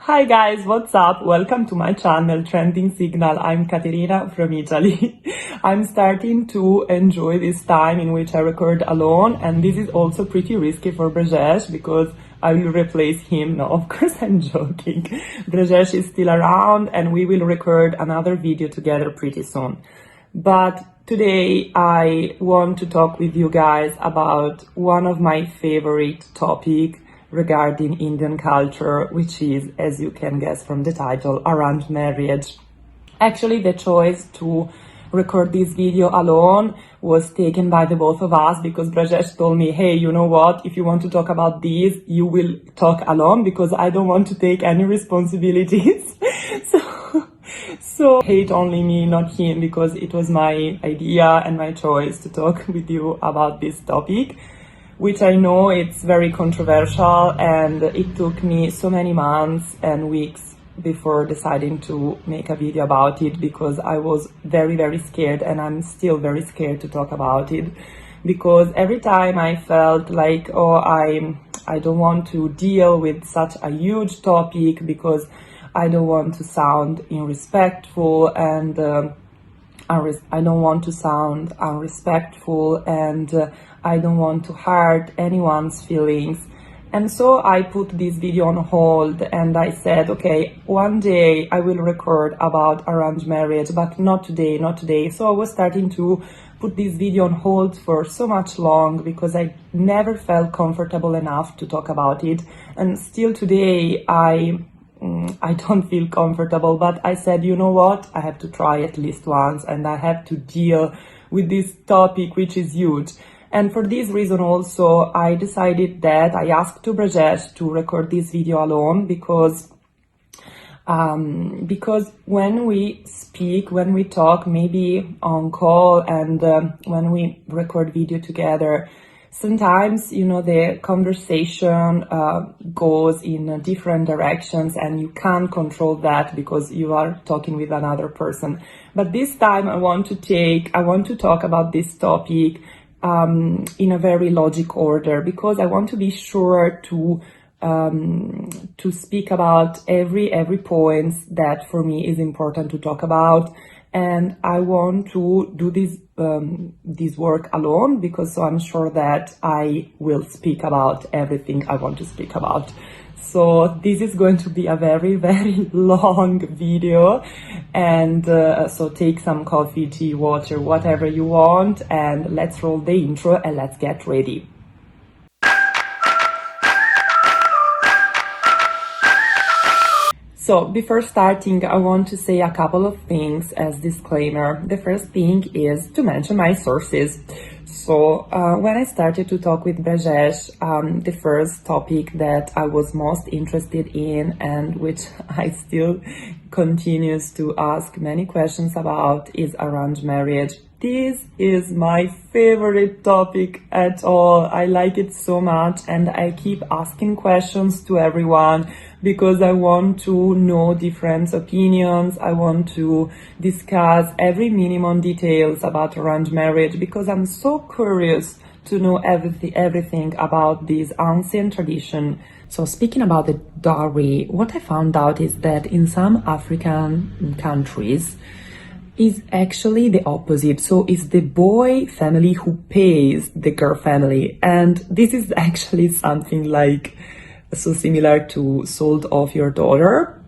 Hi guys, what's up? Welcome to my channel, Trending Signal. I'm Caterina from Italy. I'm starting to enjoy this time in which I record alone, and this is also pretty risky for Brajesh because I will replace him. No, of course I'm joking. Brajesh is still around and we will record another video together pretty soon. But today I want to talk with you guys about one of my favorite topics regarding Indian culture, which is, as you can guess from the title, arranged marriage. Actually, the choice to record this video alone was taken by the both of us because Brajesh told me, hey, you know what, if you want to talk about this, you will talk alone because I don't want to take any responsibilities. So hate only me, not him, because it was my idea and my choice to talk with you about this topic, which I know it's very controversial, and it took me so many months and weeks before deciding to make a video about it because I was very, very scared, and I'm still very scared to talk about it because every time I felt like, oh, I don't want to deal with such a huge topic because I don't want to sound irrespectful and I don't want to sound unrespectful and I don't want to hurt anyone's feelings. And so I put this video on hold and I said, okay, one day I will record about arranged marriage, but not today, not today. So I was starting to put this video on hold for so much long because I never felt comfortable enough to talk about it. And still today, I don't feel comfortable, but I said, you know what, I have to try at least once and I have to deal with this topic, which is huge. And for this reason also, I decided that I asked to Brajesh to record this video alone because when we speak, when we talk, maybe on call and when we record video together, sometimes, you know, the conversation goes in different directions and you can't control that because you are talking with another person. But this time I want to talk about this topic in a very logic order because I want to be sure to speak about every point that for me is important to talk about. And I want to do this work alone because so I'm sure that I will speak about everything I want to speak about. So this is going to be a very, very long video, and so take some coffee, tea, water, whatever you want, and let's roll the intro and let's get ready. So before starting, I want to say a couple of things as disclaimer. The first thing is to mention my sources. So when I started to talk with Brajesh, the first topic that I was most interested in and which I still continues to ask many questions about is arranged marriage. This is my favorite topic at all. I like it so much and I keep asking questions to everyone because I want to know different opinions. I want to discuss every minimum details about arranged marriage because I'm so curious to know everything about this ancient tradition. So speaking about the dowry, what I found out is that in some African countries, is actually the opposite. So it's the boy family who pays the girl family. And this is actually something like so similar to sold off your daughter.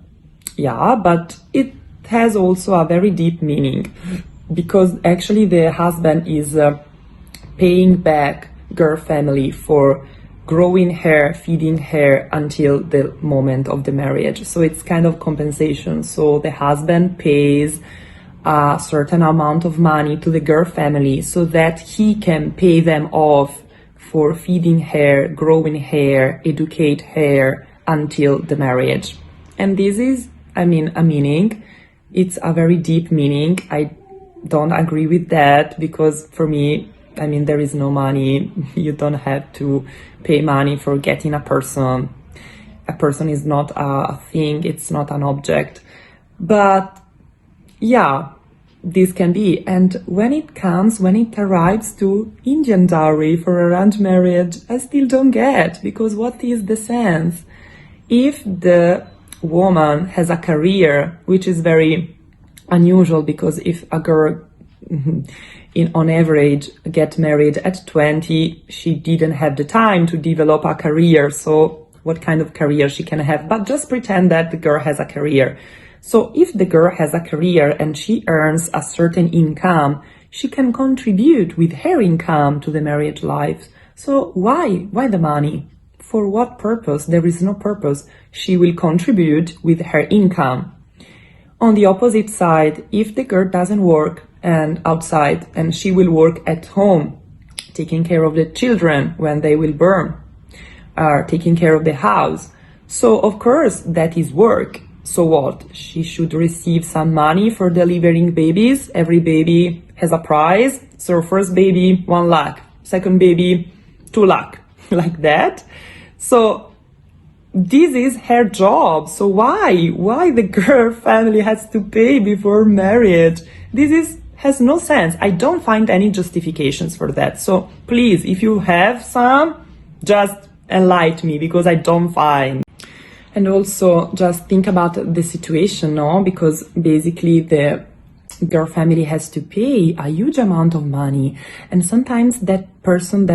Yeah, but it has also a very deep meaning because actually the husband is paying back girl family for growing her, feeding her until the moment of the marriage. So it's kind of compensation. So the husband pays a certain amount of money to the girl family so that he can pay them off for feeding her, growing her, educate her until the marriage. And this is, a meaning. It's a very deep meaning. I don't agree with that because for me, there is no money. You don't have to pay money for getting a person. A person is not a thing. It's not an object. But yeah, this can be. And when it arrives to Indian dowry for arranged marriage, I still don't get, because what is the sense? If the woman has a career, which is very unusual, because if a girl on average get married at 20, she didn't have the time to develop a career. So what kind of career she can have? But just pretend that the girl has a career. So if the girl has a career and she earns a certain income, she can contribute with her income to the marriage life. So why the money? For what purpose? There is no purpose. She will contribute with her income. On the opposite side, if the girl doesn't work and outside, and she will work at home, taking care of the children when they will born, taking care of the house. So of course that is work. So what? She should receive some money for delivering babies. Every baby has a price. So first baby, 1 lakh. Second baby, 2 lakh. Like that. So this is her job. So why the girl family has to pay before marriage? This has no sense. I don't find any justifications for that. So please, if you have some, just enlighten me, because I don't find. And also just think about the situation, no? Because basically the girl family has to pay a huge amount of money, and sometimes that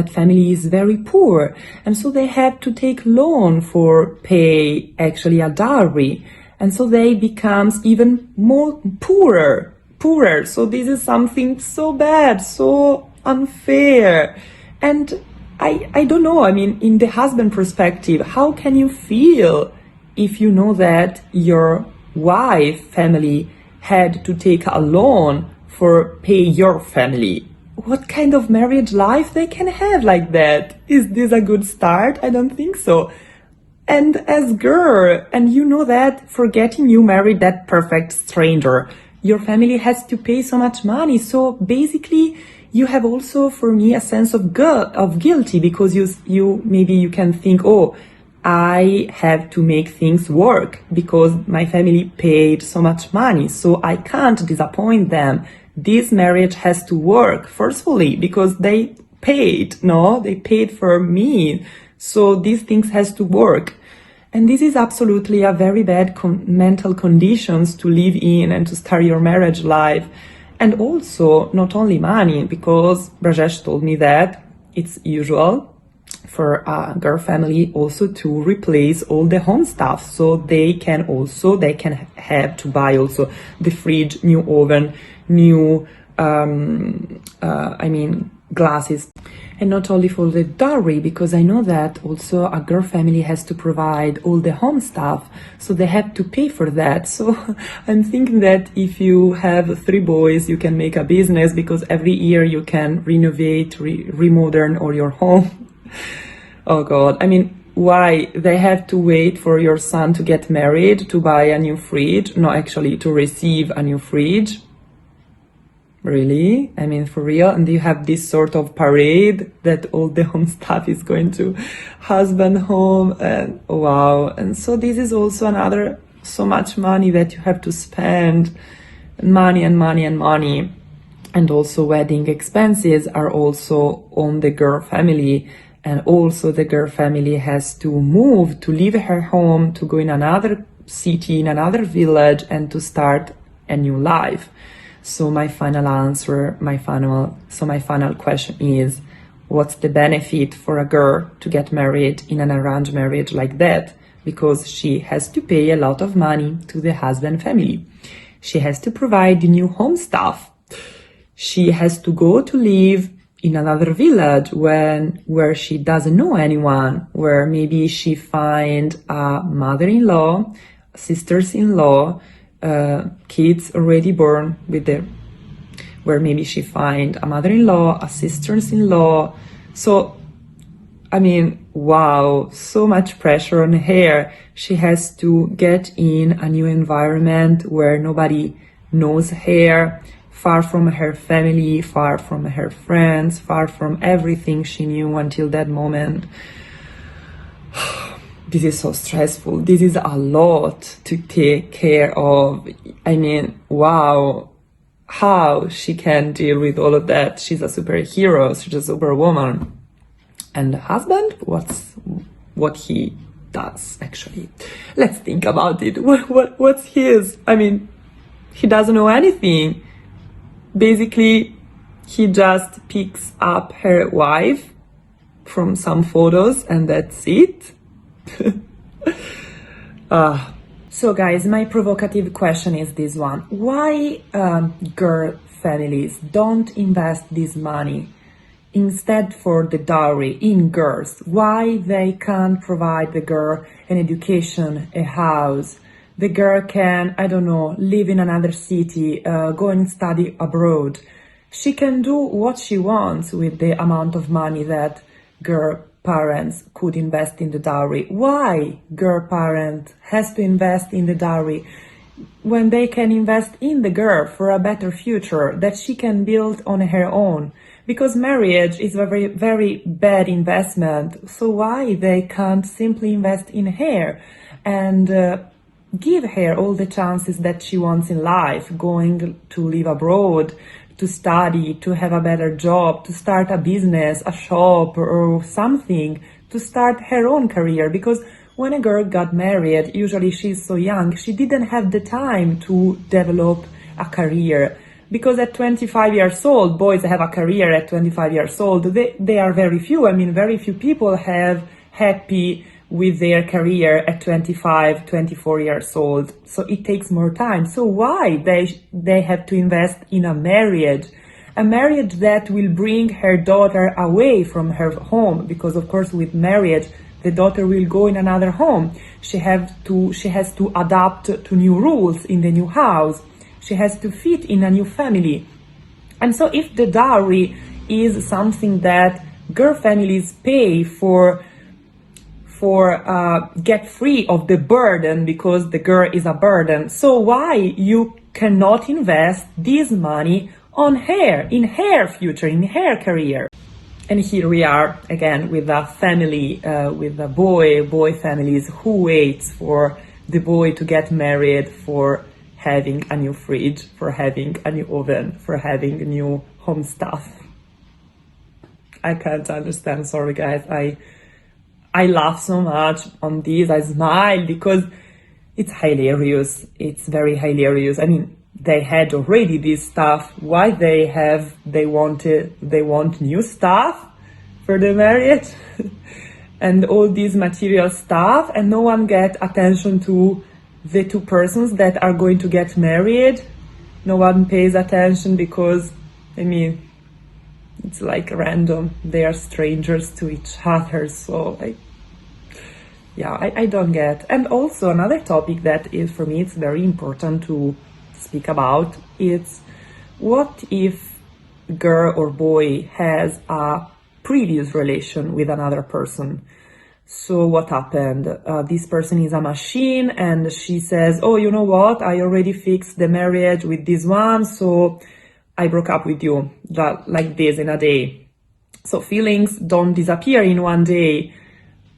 family is very poor, and so they have to take loan for pay actually a dowry, and so they becomes even more poorer. So this is something so bad, so unfair. And I don't know, I mean, in the husband perspective, how can you feel if you know that your wife family had to take a loan for pay your family? What kind of marriage life they can have like that? Is this a good start? I don't think so. And as girl, and you know that for getting you married that perfect stranger, your family has to pay so much money. So basically you have also, for me, a sense of guilty, because you maybe you can think, oh, I have to make things work because my family paid so much money, so I can't disappoint them. This marriage has to work, forcefully, because they paid, no? They paid for me. So these things has to work. And this is absolutely a very bad mental conditions to live in and to start your marriage life. And also, not only money, because Rajesh told me that it's usual for a girl family also to replace all the home stuff. So they can have to buy also the fridge, new oven, new, glasses. And not only for the dowry, because I know that also a girl family has to provide all the home stuff, so they have to pay for that. So I'm thinking that if you have 3 boys, you can make a business, because every year you can renovate, remodern all your home. Oh God, I mean, why they have to wait for your son to get married to buy a new fridge? No, actually to receive a new fridge. Really? I mean, for real? And you have this sort of parade that all the home stuff is going to husband home, and wow. And so this is also another so much money that you have to spend, money. And also wedding expenses are also on the girl family. And also the girl family has to move, to leave her home, to go in another city, in another village, and to start a new life. So my final question is, what's the benefit for a girl to get married in an arranged marriage like that? Because she has to pay a lot of money to the husband family. She has to provide the new home stuff. She has to go to live in another village where she doesn't know anyone, where maybe she find a mother-in-law, sisters-in-law, kids already born where maybe she find a mother-in-law, a sisters-in-law. So, I mean, wow, so much pressure on her. She has to get in a new environment where nobody knows her, far from her family, far from her friends, far from everything she knew until that moment. This is so stressful. This is a lot to take care of. I mean, wow, how she can deal with all of that. She's a superhero. She's a superwoman. And the husband, what he does, actually. Let's think about it. What's his? I mean, he doesn't know anything. Basically, he just picks up her wife from some photos and that's it. So guys, my provocative question is this one. Why girl families don't invest this money instead for the dowry in girls? Why they can't provide the girl an education, a house? The girl can, I don't know, live in another city, go and study abroad. She can do what she wants with the amount of money that girl parents could invest in the dowry. Why girl parent has to invest in the dowry when they can invest in the girl for a better future that she can build on her own? Because marriage is a very, very bad investment. So why they can't simply invest in her and give her all the chances that she wants in life, going to live abroad, to study, to have a better job, to start a business, a shop or something, to start her own career. Because when a girl got married, usually she's so young, she didn't have the time to develop a career. Because at 25 years old, boys have a career at 25 years old. They are very few. I mean, very few people have happy with their career at 25, 24 years old. So it takes more time. So why they have to invest in a marriage that will bring her daughter away from her home? Because of course with marriage, the daughter will go in another home. She has to adapt to new rules in the new house. She has to fit in a new family. And so if the dowry is something that girl families pay for get free of the burden because the girl is a burden, so why you cannot invest this money on her, in her future, in her career? And here we are again with a family, with a boy families who waits for the boy to get married, for having a new fridge, for having a new oven, for having new home stuff. I can't understand, sorry guys, I laugh so much on this, I smile because it's hilarious, it's very hilarious. I mean, they had already this stuff, why they want new stuff for the marriage and all this material stuff, and no one get attention to the two persons that are going to get married. No one pays attention because, I mean, it's like random. They are strangers to each other. So I don't get. And also another topic that is, for me, it's very important to speak about. It's what if girl or boy has a previous relation with another person? So what happened? This person is a machine and she says, oh, you know what? I already fixed the marriage with this one, so I broke up with you, like this in a day. So feelings don't disappear in one day.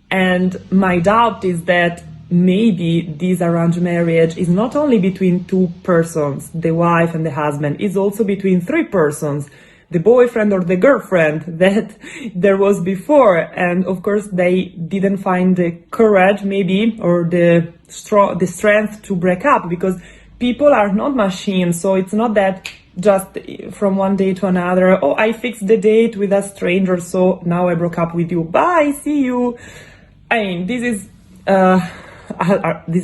And my doubt is that maybe this arranged marriage is not only between two persons, the wife and the husband, it's also between three persons, the boyfriend or the girlfriend that there was before. And of course they didn't find the courage maybe or the strength to break up, because people are not machines. So it's not that just from one day to another, oh, I fixed the date with a stranger, so now I broke up with you, bye, see you. I mean, this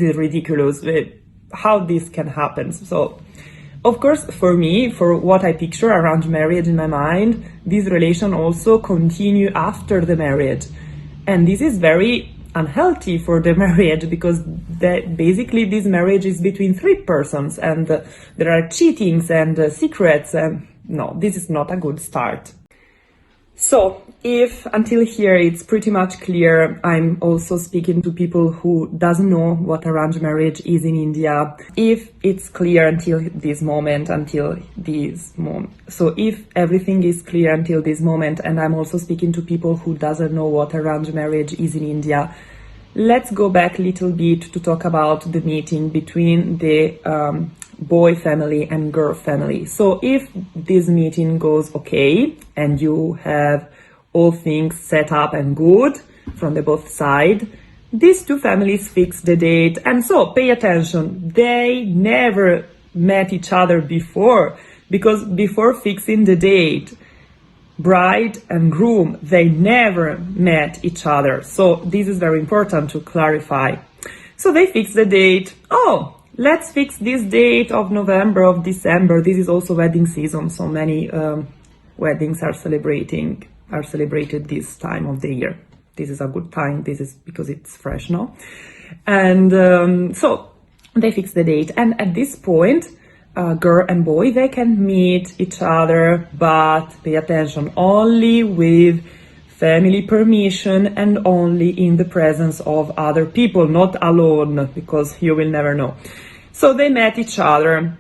is ridiculous, how this can happen. So of course, for me, for what I picture arranged marriage in my mind, this relation also continue after the marriage. And this is very unhealthy for the marriage, because basically this marriage is between three persons and there are cheatings and secrets. And no, this is not a good start. So if until here it's pretty much clear, I'm also speaking to people who doesn't know what arranged marriage is in India. If it's clear until this moment, so if everything is clear until this moment, and I'm also speaking to people who doesn't know what arranged marriage is in India, let's go back a little bit to talk about the meeting between the boy family and girl family. So if this meeting goes okay and you have all things set up and good from the both sides, these two families fix the date. And so pay attention, they never met each other before, because before fixing the date, bride and groom, they never met each other. So this is very important to clarify. So they fix the date. Oh, let's fix this date of November, of December. This is also wedding season, so many weddings are celebrated this time of the year. This is a good time. This is because it's fresh now. And so they fix the date. And at this point, girl and boy, they can meet each other, but pay attention, only with family permission and only in the presence of other people, not alone, because you will never know. So they met each other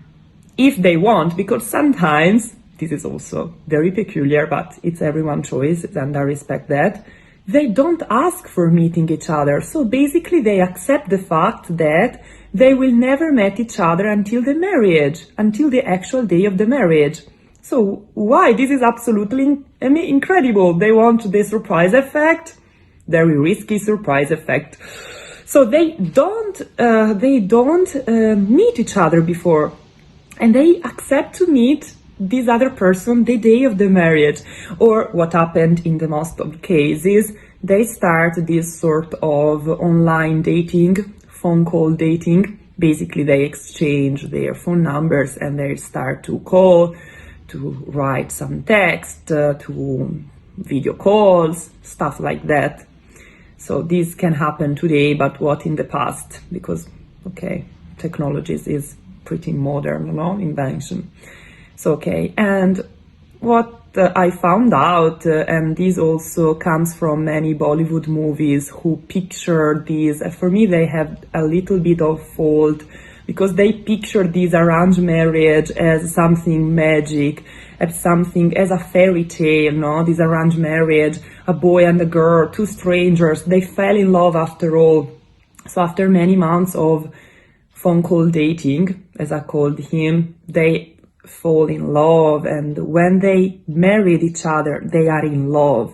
if they want, because sometimes, this is also very peculiar, but it's everyone's choice and I respect that, they don't ask for meeting each other. So basically they accept the fact that they will never meet each other until the marriage, until the actual day of the marriage. So why? This is absolutely incredible. They want the surprise effect, very risky surprise effect. So they don't meet each other before, and they accept to meet this other person the day of the marriage. Or what happened in the most of cases, they start this sort of online dating, phone call dating. Basically they exchange their phone numbers and they start to call, to write some text, to video calls, stuff like that. So this can happen today, but what in the past? Because, okay, technology is pretty modern, invention. So, okay, and what I found out, and this also comes from many Bollywood movies who picture these, for me they have a little bit of fault, because they picture this arranged marriage as something magic, as something, as a fairy tale, this arranged marriage, a boy and a girl, two strangers, they fell in love after all. So after many months of phone call dating, as I called him, they fall in love, and when they married each other, they are in love.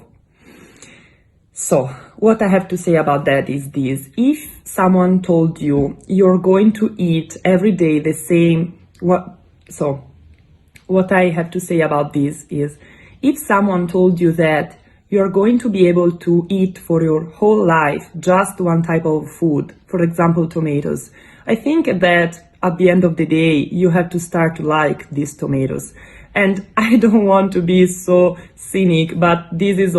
So what I have to say about that is this: if someone told you you're going to eat every day the same, what I have to say about this is, if someone told you that you're going to be able to eat for your whole life just one type of food, for example tomatoes, I think that at the end of the day, you have to start to like these tomatoes. And I don't want to be so cynic, but this is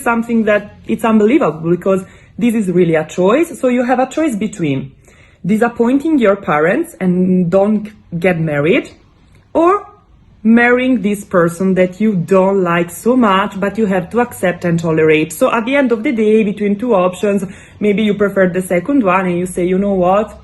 something that it's unbelievable, because this is really a choice. So you have a choice between disappointing your parents and don't get married, or marrying this person that you don't like so much, but you have to accept and tolerate. So at the end of the day, between two options, maybe you prefer the second one and you say, you know what?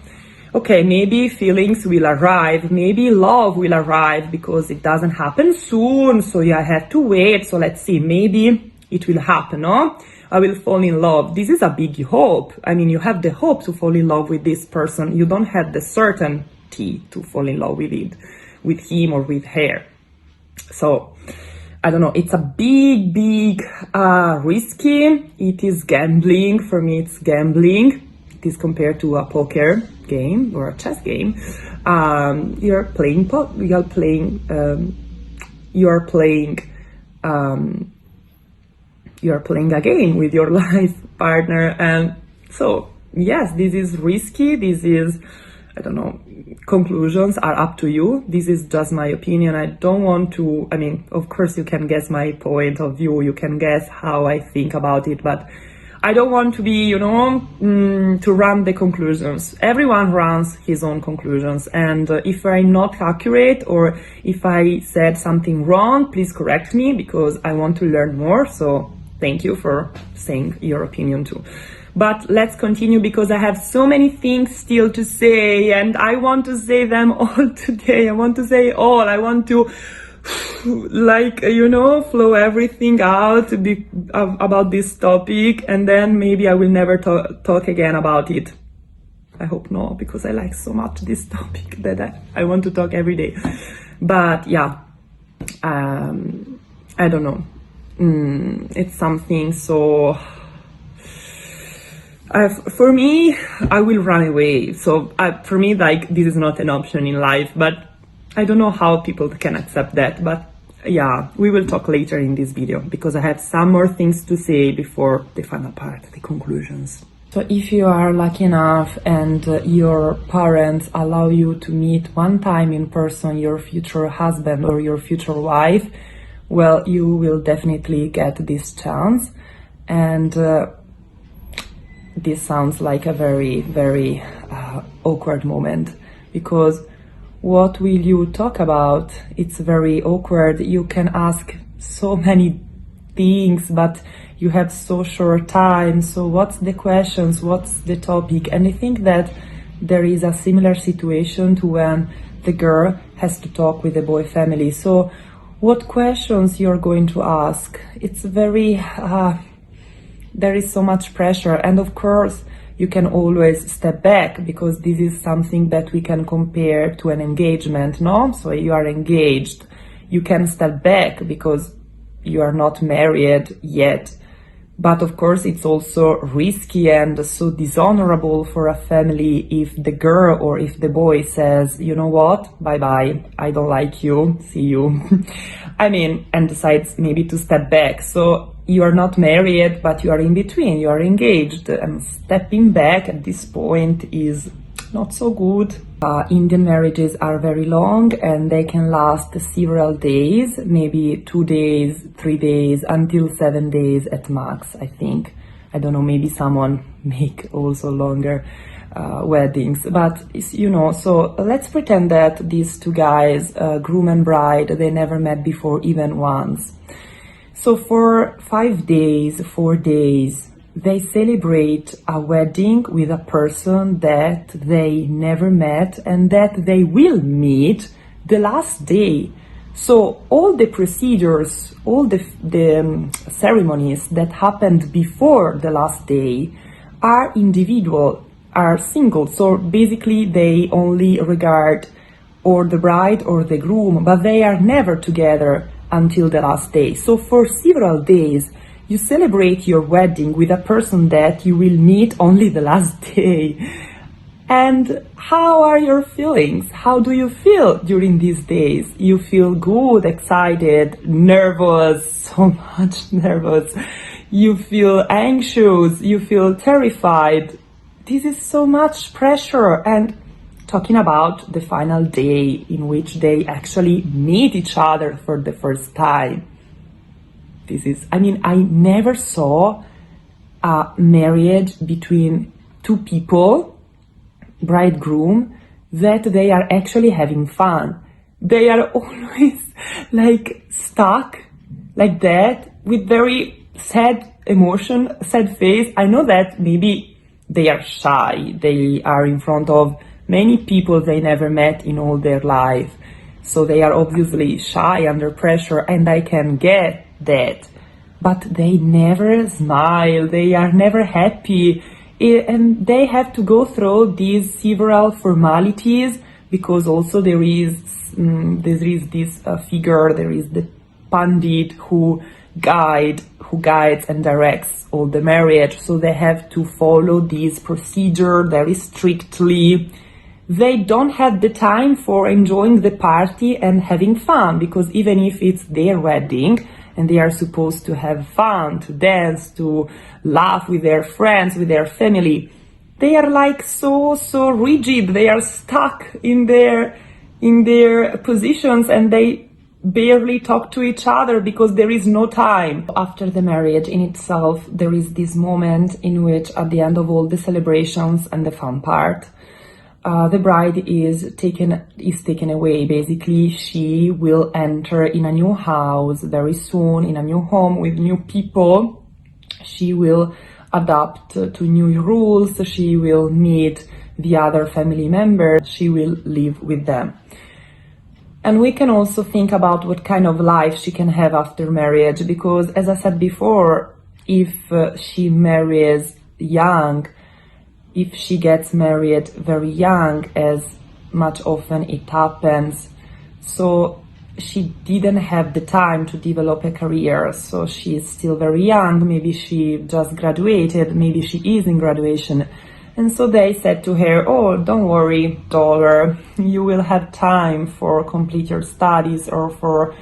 Okay, maybe feelings will arrive, maybe love will arrive, because it doesn't happen soon, so I have to wait. So let's see, maybe it will happen, no? I will fall in love. This is a big hope. I mean, you have the hope to fall in love with this person. You don't have the certainty to fall in love with him or with her. So, I don't know, it's a big, risky. It is gambling. For me, it's gambling. It is compared to a poker game or a chess game. You're playing a game with your life partner. And so yes, this is risky. This is, I don't know, conclusions are up to you. This is just my opinion. I don't want to, I mean, of course you can guess my point of view, you can guess how I think about it, but I don't want to be, to run the conclusions. Everyone runs his own conclusions. And if I'm not accurate, or if I said something wrong, please correct me, because I want to learn more. So thank you for saying your opinion too. But let's continue, because I have so many things still to say, and I want to say them all today. I want to say all. I want to flow everything out about this topic, and then maybe I will never talk again about it. I hope not, because I like so much this topic that I want to talk every day. But yeah, I don't know. It's something so For me, I will run away. So for me, like, this is not an option in life, but I don't know how people can accept that. But yeah, we will talk later in this video because I have some more things to say before the final part, the conclusions. So if you are lucky enough and your parents allow you to meet one time in person your future husband or your future wife, well, you will definitely get this chance. And this sounds like a very, very awkward moment, because what will you talk about? It's very awkward. You can ask so many things, but you have so short time. So what's the questions? What's the topic? And I think that there is a similar situation to when the girl has to talk with the boy family. So what questions you're going to ask? It's very, there is so much pressure. And of course, you can always step back, because this is something that we can compare to an engagement, no? So you are engaged, you can step back because you are not married yet. But of course, it's also risky and so dishonorable for a family if the girl or if the boy says, you know what, bye-bye, I don't like you, see you. I mean, and decides maybe to step back. So you are not married, but you are in between, you are engaged, and stepping back at this point is not so good. Indian marriages are very long and they can last several days, maybe 2 days, 3 days, until 7 days at max, I think. I don't know, maybe someone make also longer weddings, but you know, so let's pretend that these two guys, groom and bride, they never met before even once. So for 5 days, 4 days, they celebrate a wedding with a person that they never met and that they will meet the last day. So all the procedures, all the ceremonies that happened before the last day are individual, are single. So basically they only regard or the bride or the groom, but they are never together until the last day. So for several days, you celebrate your wedding with a person that you will meet only the last day. And how are your feelings? How do you feel during these days? You feel good, excited, nervous, so much nervous. You feel anxious, you feel terrified. This is so much pressure. And talking about the final day in which they actually meet each other for the first time. This is, I mean, I never saw a marriage between two people, bride-groom, that they are actually having fun. They are always like stuck like that with very sad emotion, sad face. I know that maybe they are shy. They are in front of many people they never met in all their life. So they are obviously shy, under pressure, and I can get that. But they never smile, they are never happy, and they have to go through these several formalities, because also there is this figure, there is the pandit who guides and directs all the marriage. So they have to follow this procedure very strictly. They don't have the time for enjoying the party and having fun, because even if it's their wedding and they are supposed to have fun, to dance, to laugh with their friends, with their family, they are like so rigid. They are stuck in their positions and they barely talk to each other because there is no time. After the marriage in itself, there is this moment in which, at the end of all the celebrations and the fun part, the bride is taken away. Basically, she will enter in a new house very soon, in a new home with new people. She will adapt to new rules. She will meet the other family members. She will live with them. And we can also think about what kind of life she can have after marriage, because, as I said before, if she marries young, if she gets married very young, as much often it happens, so she didn't have the time to develop a career, so she is still very young, maybe she just graduated, maybe she is in graduation. And so they said to her, oh, don't worry, daughter, you will have time for complete your studies or for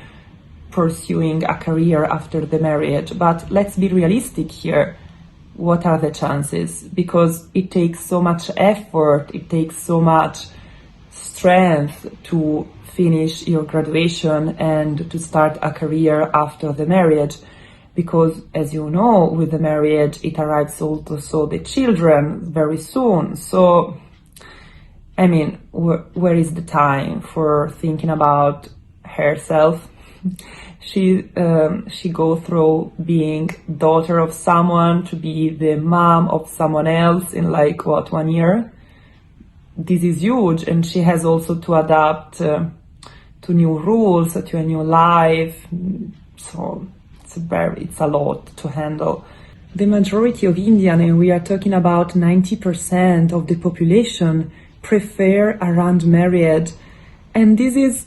pursuing a career after the marriage. But let's be realistic here. What are the chances? Because it takes so much effort, it takes so much strength to finish your graduation and to start a career after the marriage. Because, as you know, with the marriage, it arrives also the children very soon. So, I mean, where is the time for thinking about herself? She go through being daughter of someone to be the mom of someone else in like, what, 1 year? This is huge, and she has also to adapt to new rules, to a new life. So it's a lot to handle. The majority of Indian, and we are talking about 90% of the population, prefer arranged marriage, and this is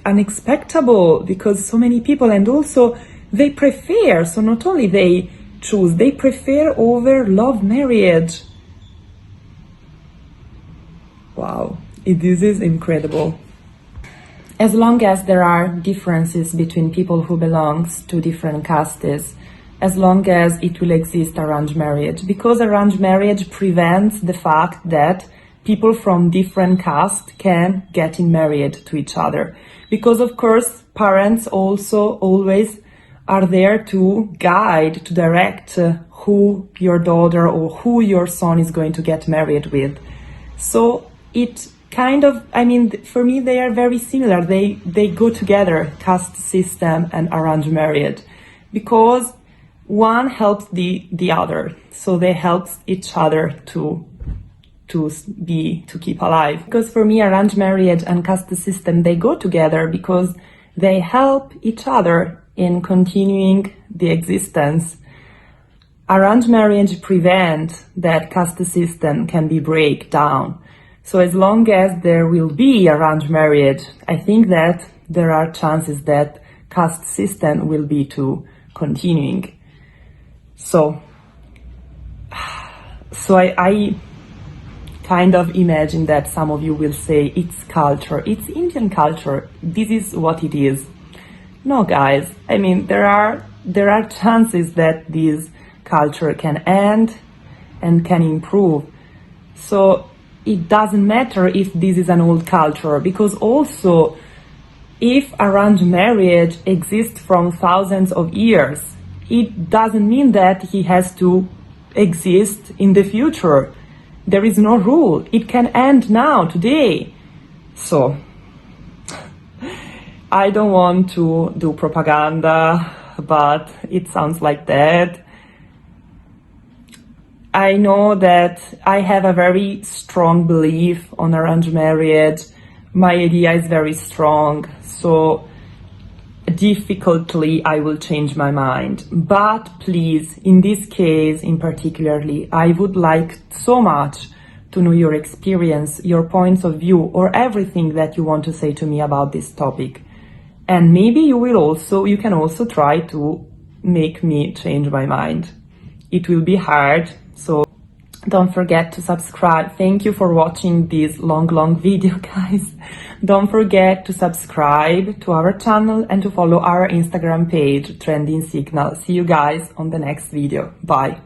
unexpected because so many people, and also they prefer, so not only they choose, they prefer over love marriage. Wow, this is incredible. As long as there are differences between people who belongs to different castes, as long as it will exist arranged marriage, because arranged marriage prevents the fact that people from different castes can get married to each other. Because of course, parents also always are there to guide, to direct who your daughter or who your son is going to get married with. So it kind of, I mean, for me, they are very similar. They go together, caste system and arranged marriage, because one helps the other. So they help each other to keep alive. Because for me, arranged marriage and caste system, they go together because they help each other in continuing the existence. Arranged marriage prevents that caste system can be break down. So as long as there will be arranged marriage, I think that there are chances that caste system will be to continuing. So I kind of imagine that some of you will say it's culture, it's Indian culture, this is what it is. No, guys, I mean, there are chances that this culture can end and can improve. So it doesn't matter if this is an old culture, because also if arranged marriage exists from thousands of years, it doesn't mean that he has to exist in the future. There is no rule. It can end now, today. So I don't want to do propaganda, but it sounds like that. I know that I have a very strong belief on arranged marriage. My idea is very strong, so difficultly I will change my mind. But please, in this case in particularly, I would like so much to know your experience, your points of view, or everything that you want to say to me about this topic. And maybe you can also try to make me change my mind. It will be hard, so don't forget to subscribe. Thank you for watching this long video, guys. Don't forget to subscribe to our channel and to follow our Instagram page, Trending Signal. See you guys on the next video. Bye.